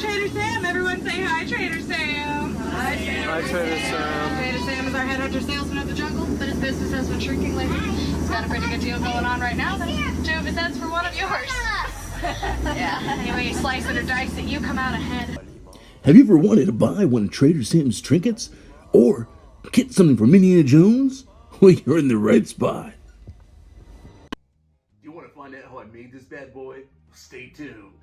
Trader Sam. Everyone say hi, Trader Sam. Hi, Trader Sam. Trader Sam is our headhunter salesman of the jungle, but his business has been shrinking lately. He's got a pretty good deal going on right now. That's 2 of his heads for one of yours. Yeah, anyway, you slice it or dice it, you come out ahead. Have you ever wanted to buy one of Trader Sam's trinkets? Or get something from Indiana Jones? Well, you're in the right spot. Do you want to find out how I made this bad boy? Stay tuned.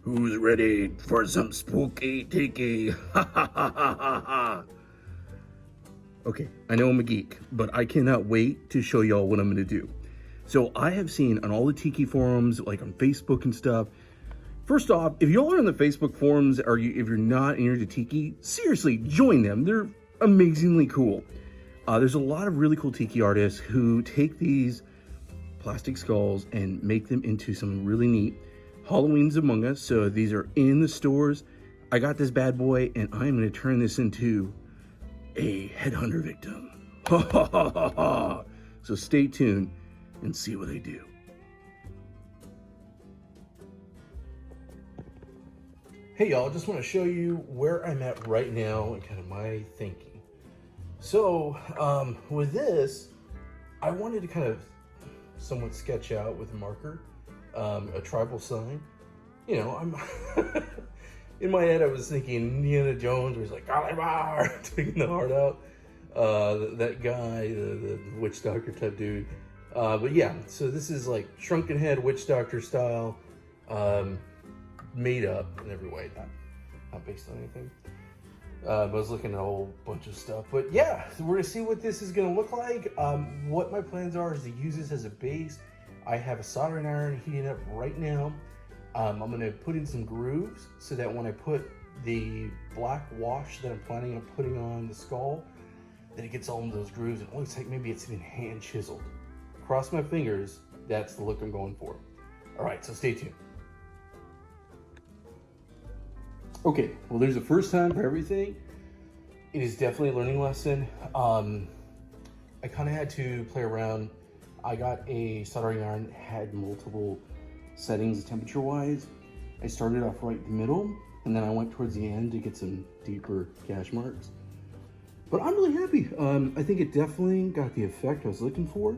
Who's ready for some spooky tiki? Okay, I know I'm a geek, but I cannot wait to show y'all what I'm going to do. So I have seen on all the tiki forums, like on Facebook and stuff. First off, if y'all are on the Facebook forums, or if you're not and you're into tiki, seriously, join them. They're amazingly cool. There's a lot of really cool tiki artists who take these plastic skulls and make them into something really neat. Halloween's among us, so these are in the stores. I got this bad boy, and I'm going to turn this into a headhunter victim. Ha ha ha ha ha. So stay tuned and see what I do. Hey y'all, just want to show you where I'm at right now and kind of my thinking. So with this, I wanted to kind of somewhat sketch out with a marker a tribal sign. You know, I'm in my head I was thinking Indiana Jones, where he's like Kali Bar, taking the heart out. That guy, the witch doctor type dude. But yeah, so this is like shrunken head witch doctor style, made up in every way, not based on anything. I was looking at a whole bunch of stuff, but yeah, so we're gonna see what this is gonna look like. What my plans are is to use this as a base. I have a soldering iron heating up right now. I'm gonna put in some grooves so that when I put the black wash that I'm planning on putting on the skull, that it gets all into those grooves. It looks like maybe it's even hand chiseled. Cross my fingers, that's the look I'm going for. All right, so stay tuned. Okay, well, there's a first time for everything. It is definitely a learning lesson. I kind of had to play around. I got a soldering iron that had multiple settings temperature-wise. I started off right in the middle, and then I went towards the end to get some deeper gash marks. But I'm really happy. I think it definitely got the effect I was looking for.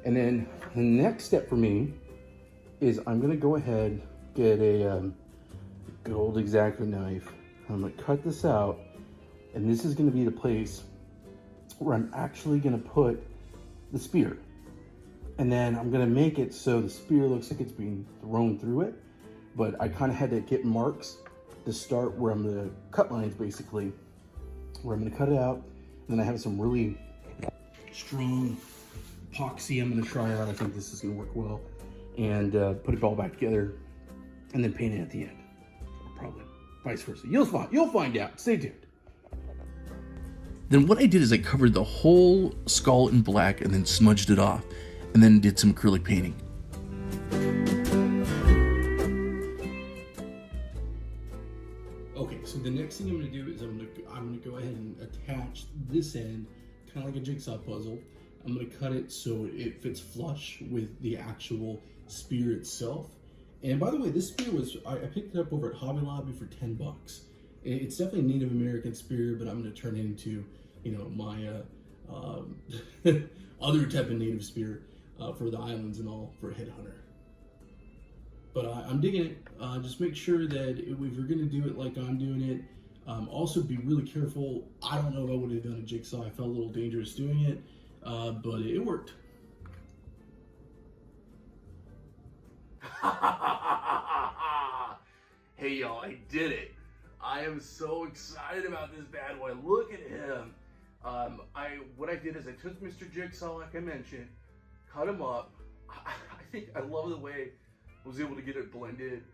And then the next step for me is I'm gonna go ahead, get a good old X-Acto knife. I'm gonna cut this out, and this is gonna be the place where I'm actually gonna put the spear. And then I'm gonna make it so the spear looks like it's being thrown through it, but I kind of had to get marks to start where I'm gonna cut lines, basically, where I'm gonna cut it out. And then I have some really strong epoxy I'm gonna try out. I think this is gonna work well. And put it all back together and then paint it at the end. Or probably vice versa. You'll find out. Stay tuned. Then what I did is I covered the whole skull in black and then smudged it off. And then did some acrylic painting. Okay, so the next thing I'm gonna do is I'm gonna go ahead and attach this end, kind of like a jigsaw puzzle. I'm gonna cut it so it fits flush with the actual spear itself. And by the way, this spear I picked it up over at Hobby Lobby for 10 bucks. It's definitely a Native American spear, but I'm gonna turn it into, you know, my other type of native spear. For the islands and all, for Headhunter. But I'm digging it. Just make sure that if you're going to do it like I'm doing it, also be really careful. I don't know if I would have done a jigsaw. I felt a little dangerous doing it, but it worked. Hey y'all, I did it. I am so excited about this bad boy. Look at him. What I did is I took Mr. Jigsaw, like I mentioned, cut him up. I think I love the way I was able to get it blended.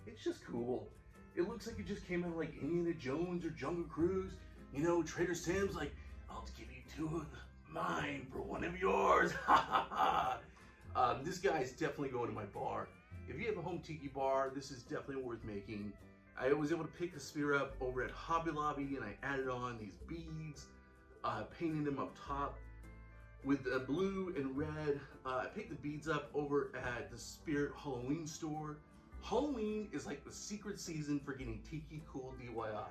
It's just cool. It looks like it just came out like Indiana Jones or Jungle Cruise. You know, Trader Sam's like, I'll give you 2 of mine for 1 of yours. This guy's definitely going to my bar. If you have a home tiki bar, this is definitely worth making. I was able to pick the spear up over at Hobby Lobby, and I added on these beads, painted them up top. with blue and red. I picked the beads up over at the Spirit Halloween store. Halloween is like the secret season for getting tiki cool DIY.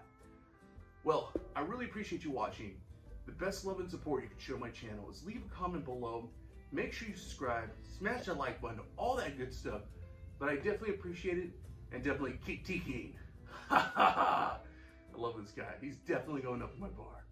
Well, I really appreciate you watching. The best love and support you can show my channel is leave a comment below. Make sure you subscribe, smash that like button, all that good stuff. But I definitely appreciate it, and definitely keep tikiing. I love this guy. He's definitely going up in my bar.